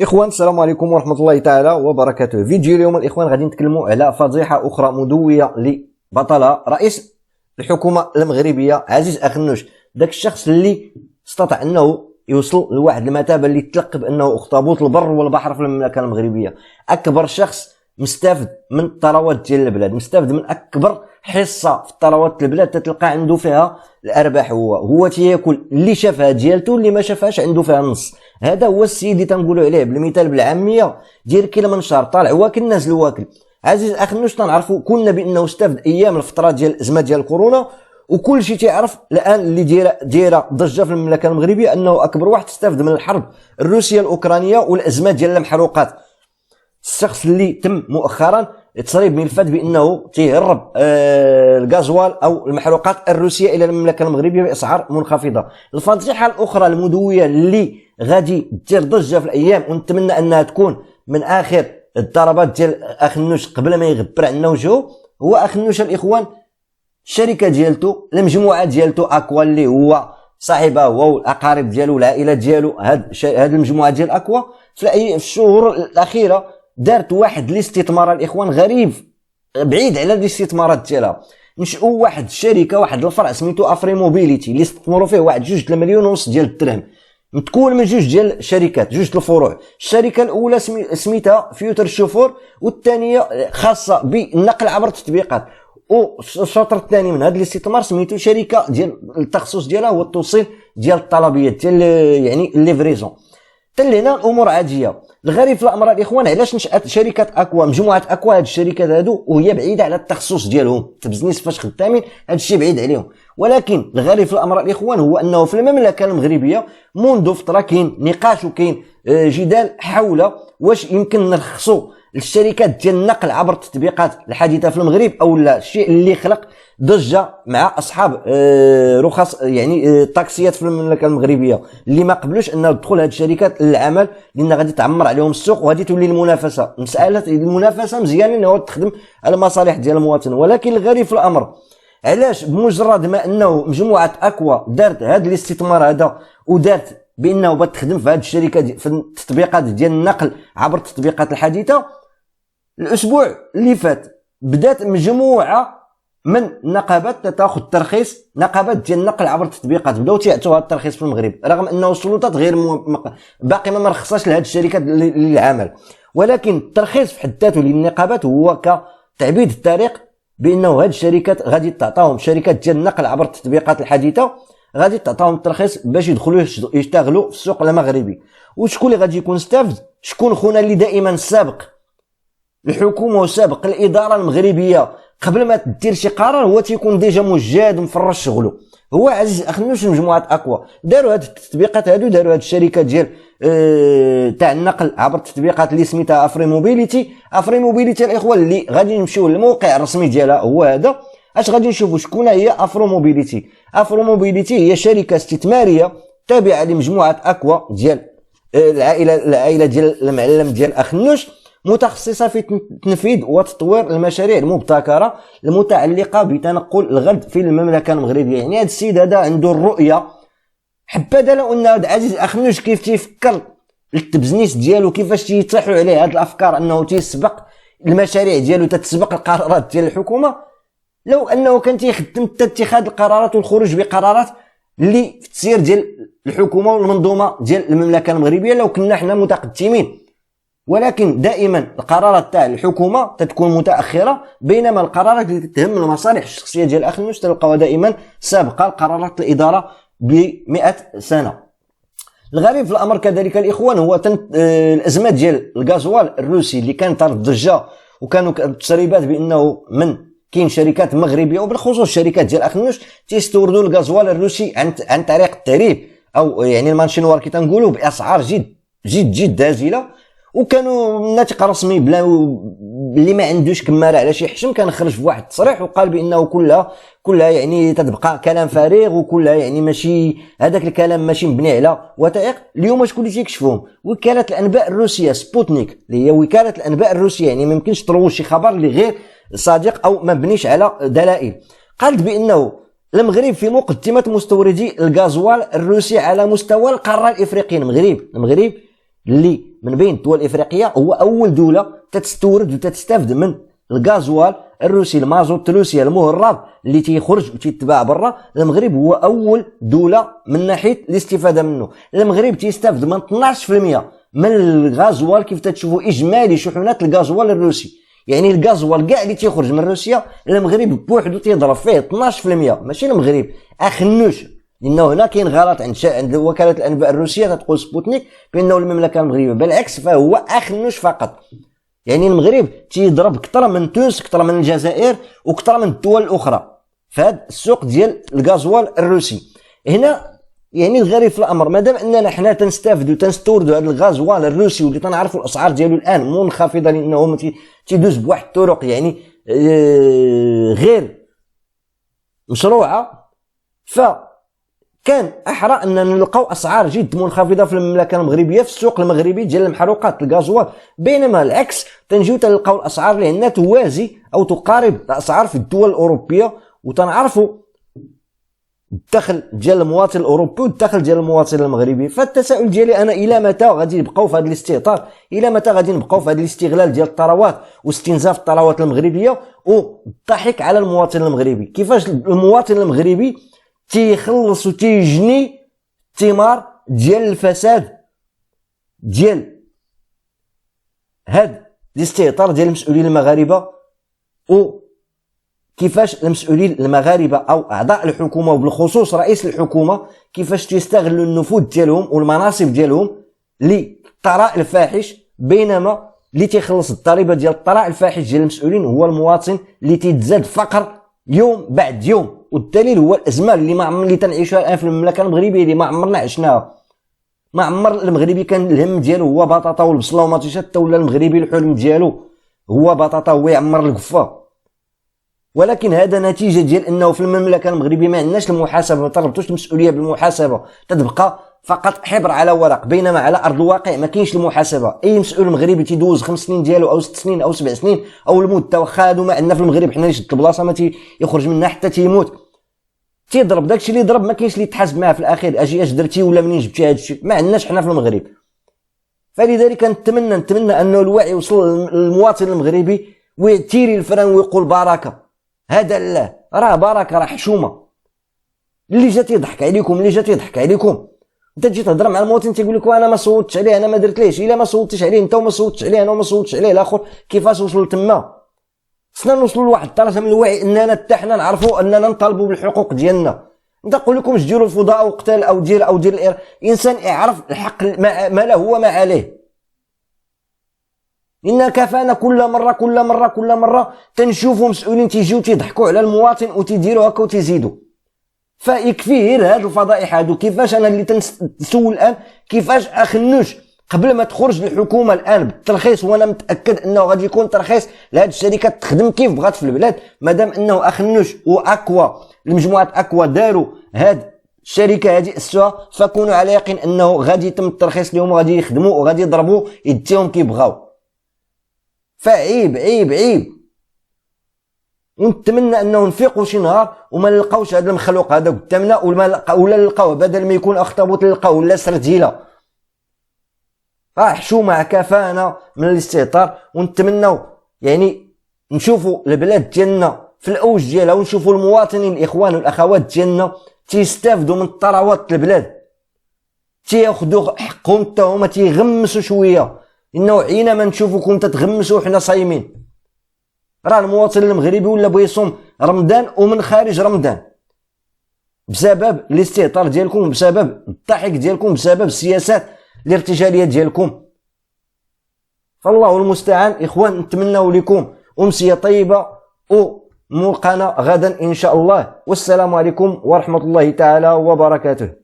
اخوان، السلام عليكم ورحمه الله تعالى وبركاته. فيديو اليوم الاخوان غادي نتكلموا على فضيحه اخرى مدويه لبطلها رئيس الحكومه المغربيه عزيز اخنوش. داك الشخص اللي استطاع انه يوصل لواحد المثابه اللي تلقب انه اخطبوط البر والبحر في المملكه المغربيه. اكبر شخص مستافد من الثروات ديال البلاد، مستافد من اكبر حصه في الثروات البلاد تتلقى عنده فيها الارباح. هو تياكل اللي شافها ديالته، اللي ما شافهاش عنده فيها نص. هذا هو السيد اللي تنقولوا عليه بالمثال بالعاميه ديال كيلمنشار، طالع واكل نازل واكل. عزيز اخنوش تنعرفوا كلنا بانه استفد ايام الفتره ديال الازمه ديال الكورونا، وكل شيء تيعرف الان اللي دايره ضجه في المملكه المغربيه انه اكبر واحد استفد من الحرب الروسيه الاوكرانيه والازمه ديال المحروقات. الشخص اللي تم مؤخرا تصريب ملفات بانه تيهرب الغازوال او المحروقات الروسيه الى المملكه المغربيه باسعار منخفضه. الفضيحه الاخرى المدويه اللي غادي دير ضجه في الايام ونتمنى انها تكون من اخر الضربات ديال اخنوش قبل ما يغبر عنا وجهه، هو اخنوش الاخوان الشركه ديالته، المجموعه ديالته اكوا اللي هو صاحبها هو والاقارب ديالو والعائله ديالو. هاد المجموعه ديال اكوا في الشهور الاخيره دارت واحد الاستثمار الاخوان غريب بعيد على الاستثمارات ديالها. نشئوا واحد الشركه، واحد الفرع سميتو افري موبيليتي اللي استثمروا فيه واحد 2 مليون ونص ديال الدرهم، متكون من 2 ديال شركات، 2 الفروع. الشركه الاولى سميتها فيوتر شوفور، والثانيه خاصه بالنقل عبر التطبيقات. والشطر الثاني من هذا الاستثمار سميتو شركه ديال التخصص ديالها هو التوصيل ديال الطلبيات ديال يعني الليفريزون. حتى هنا الامور عاديه. الغريب في الامر الاخوان علاش نشات شركه اكوا، مجموعه اكوا، هاد الشركات هادو وهي بعيده على التخصص ديالهم في البزنس فاش خدامين، هاد الشيء بعيد عليهم. ولكن الغريب في الامر الاخوان هو انه في المملكه المغربيه منذ فتره كاين نقاش وكاين جدال حول واش يمكن نرخصوا الشركات ديال النقل عبر التطبيقات الحديثه في المغرب او لا. الشيء اللي خلق ضجه مع اصحاب رخص يعني الطاكسيات في المملكه المغربيه اللي ما قبلوش انه تدخل هذه الشركات للعمل، لان غادي تعمر عليهم السوق وغادي تولي المنافسه. مساله المنافسه مزيان انه تخدم على المصالح ديال المواطن، ولكن الغريب في الامر علاش بمجرد ما انه مجموعه اكوا دارت هذا الاستثمار هذا ودارت بانه بتخدم في هذه الشركه في التطبيقات ديال النقل عبر التطبيقات الحديثه، الاسبوع اللي فات بدات مجموعه من النقابات تاخذ ترخيص، نقابات ديال النقل عبر التطبيقات بداو تيعطوا هذا الترخيص في المغرب، رغم انه السلطات غير باقي ما مرخصاش لهذه الشركات للعمل. ولكن الترخيص في حد ذاته للنقابات هو كتعبيد الطريق بانه هذه الشركات غادي تعطاهم، شركات ديال النقل عبر التطبيقات الحديثه غادي تعطاهم الترخيص باش يدخلوا يشتغلوا في السوق المغربي. وشكون اللي غادي يكون استافد؟ شكون خونا اللي دائما سابق الحكومه وسابق الاداره المغربيه قبل ما تدير شي قرار، هو تيكون ديجا مجاد ومفرش شغله. هو عزيز اخنوش مجموعه اكوا داروا هذه التطبيقات هادو، داروا هذه الشركه ديال تاع النقل عبر التطبيقات اللي سميتها افري موبيليتي. افري موبيليتي الاخوان اللي غادي نمشيو للموقع الرسمي ديالها هو هذا. اش غادي نشوفوا شكون هي افرو موبيليتي؟ افرو موبيليتي هي شركه استثماريه تابعه لمجموعه اكوا ديال العائله ديال المعلم ديال اخنوش، متخصصه في تنفيذ وتطوير المشاريع المبتكره المتعلقه بتنقل الغد في المملكه المغربيه. يعني هذا السيد هذا عنده الرؤيه. حبذا لو ان هذا عزيز اخنوش كيف تيفكر البزنيس ديالو، كيفاش تيطيحوا عليه هذه الافكار انه تيسبق المشاريع ديالو، تتسبق القرارات ديال الحكومه. لو انه كان تيخدم اتخاذ القرارات والخروج بقرارات اللي في التسيير ديال الحكومه والمنظومه ديال المملكه المغربيه، لو كنا حنا متقدمين. ولكن دائما القرارات تاع الحكومه تتكون متاخره، بينما القرارات اللي تهم المصالح الشخصيه ديال اخنوش تلقاوها دائما سابقه القرارات الاداره ب100 سنه. الغريب في الامر كذلك الاخوان هو الازمات ديال الغازوال الروسي اللي كانت ضجه، وكانوا تسريبات بانه من كاين شركات مغربيه وبالخصوص الشركات ديال اخنوش تيستوردوا الغازوال الروسي عن طريق التهريب او يعني المانشينوار كي تنقولوا باسعار جد هازله. وكانوا ناطق رسمي بلا اللي ما عندوش كماره على شي حشم كان خرج في واحد التصريح وقال بانه كلها يعني تتبقى كلام فارغ، وكلها يعني ماشي هذاك الكلام ماشي مبني على وثائق. اليوم شكون اللي تيكشفهم؟ وكاله الانباء الروسيه سبوتنيك، اللي هي وكاله الانباء الروسيه، يعني ما يمكنش تروج شي خبر اللي غير صادق او ما مبنيش على دلائل. قالت بانه المغرب في مقدمه مستوردي الغازوال الروسي على مستوى القاره الافريقيه. المغرب اللي من بين الدول الافريقيه، هو اول دوله تستورد وتستافد من الغازوال الروسي، المازوت الروسي المهرب اللي تيخرج وتيتباع برا. المغرب هو اول دوله من ناحيه الاستفاده منه. المغرب تيستافد من 12% من الغازوال كيف تشوفوا اجمالي شحنات الغازوال الروسي، يعني الغازوال كاع اللي تيخرج من روسيا المغرب بوحدو تيضرب فيه 12%. ماشي المغرب اخنوش، لانه هنا كاين غلط عند وكاله الانباء الروسيه تقول سبوتنيك بانه المملكه المغربيه، بالعكس فهو اخنوش فقط. يعني المغرب تيضرب اكثر من تونس، اكثر من الجزائر، واكثر من الدول الاخرى في هذا السوق ديال الغازوال الروسي. هنا يعني الغريب في الامر، مادام اننا حنا تنستافدوا تنستوردوا هذا الغازوال الروسي واللي تنعرفوا الاسعار ديالو الان منخفضه لانه تيدوز بواحد الطرق يعني غير مشروعه، فكان احرى اننا نلقاو اسعار جد منخفضه في المملكه المغربيه في السوق المغربي ديال المحروقات الغازوال، بينما العكس تنجيو تلقاو الاسعار اللي عندنا توازي او تقارب الاسعار في الدول الاوروبيه، وتنعرفوا الدخل ديال المواطن الاوروبي والدخل ديال المواطن المغربي. فالتساؤل ديالي انا، الى متى غادي نبقاو في هذا الاستهتار؟ الى متى غادي نبقاو في هذا الاستغلال ديال الثروات واستنزاف الثروات المغربيه والضحك على المواطن المغربي؟ كيفاش المواطن المغربي تيخلص وتيجني الثمار ديال الفساد ديال هاد الاستهتار ديال المسؤولين المغاربه، كيفاش المسؤولين المغاربه او اعضاء الحكومه وبالخصوص رئيس الحكومه كيفاش تيستغلوا النفوذ ديالهم والمناصب ديالهم للثراء الفاحش، بينما اللي تيخلص الضريبه ديال الثراء الفاحش ديال المسؤولين هو المواطن اللي تيتزاد فقر يوم بعد يوم. والدليل هو الازمه اللي تنعيشها الان في المملكه المغربيه اللي ما عمرنا عشناها. ما عمر المغربي كان الهم ديالو هو بطاطا والبصله وماطيشات، حتى ولا المغربي الحلم ديالو هو بطاطا هو يعمر القفه. ولكن هذا نتيجه ديال انه في المملكه المغربيه ما عندناش المحاسبه، ما تربطوش المسؤوليه بالمحاسبه، تتبقى فقط حبر على ورق، بينما على ارض الواقع ما كاينش المحاسبه. اي مسؤول مغربي تيدوز 5 سنين ديالو او 6 سنين او 7 سنين او المده، واخا هادو ما عندنا في المغرب حنا اللي شد البلاصه ما يخرج منها حتى تيموت، تيضرب داكشي اللي ضرب، ما كاينش اللي يتحاسب معاه في الاخير اش درتي ولا منين جبتي هادشي، ما عندناش حنا في المغرب. فلذلك نتمنى انه الوعي يوصل للمواطن المغربي ويتيري الفران ويقول بركه، هذا لا راه بركه، راه حشومه. اللي جا تيضحك عليكم، انت تجي تهضر مع المواطن تيقول لك انا ما صوتش عليه، انا ما درت ليش. الا ما صوتش عليه انت وما صوتش عليه انا وما صوتش عليه الاخر، كيفاش وصلوا تما؟ خصنا نوصلوا لواحد الدرجه من الوعي اننا حتى حنا نعرفوا اننا نطالبوا بالحقوق ديالنا. انت نقول لكم ديروا الفضاء وقتال او دير الانسان يعرف الحق ما له وما عليه. إن كفانا كل مرة تنشوفوا مسؤولين تيجيو تيضحكوا على المواطن وتيديروا هكا وتيزيدوا. فيكفي غير هاد الفضائح هادو. كيفاش انا اللي تنسول الان، كيفاش اخنوش قبل ما تخرج الحكومه الان بالترخيص، وانا متاكد انه غادي يكون ترخيص لهاد الشركات تخدم كيف بغات في البلاد، مادام انه اخنوش واكوا المجموعه اكوا داروا هاد الشركه هذه اسسوها، فكونوا على يقين انه غادي يتم الترخيص لهم وغادي يخدموا وغادي يضربوا يديهم كيبغاو. فعيب عيب عيب. ونتمنى انه نفيقوا شي نهار وما نلقاوش هذا المخلوق هذا قدامنا، ولا نلقاوه بدل ما يكون اخطبوط نلقاوه ولا سرديله. حشومه كفانا من الاستهتار، ونتمنوا يعني نشوفوا البلاد ديالنا في الاوج ديالها، ونشوفوا المواطنين الاخوان والاخوات ديالنا تيستافدوا من ثروات البلاد، تياخذوا حقهم حتى هما تيغمسوا شويه، انه حينما نشوفوكم تتغمسوا وحنا صايمين. راه المواطن المغربي ولا بغى يصوم رمضان ومن خارج رمضان بسبب الاستهتار ديالكم، بسبب الضحك ديالكم، بسبب السياسات الارتجاليه ديالكم. فالله المستعان. اخوان نتمنوا لكم امسيه طيبه وملقانا غدا ان شاء الله، والسلام عليكم ورحمه الله تعالى وبركاته.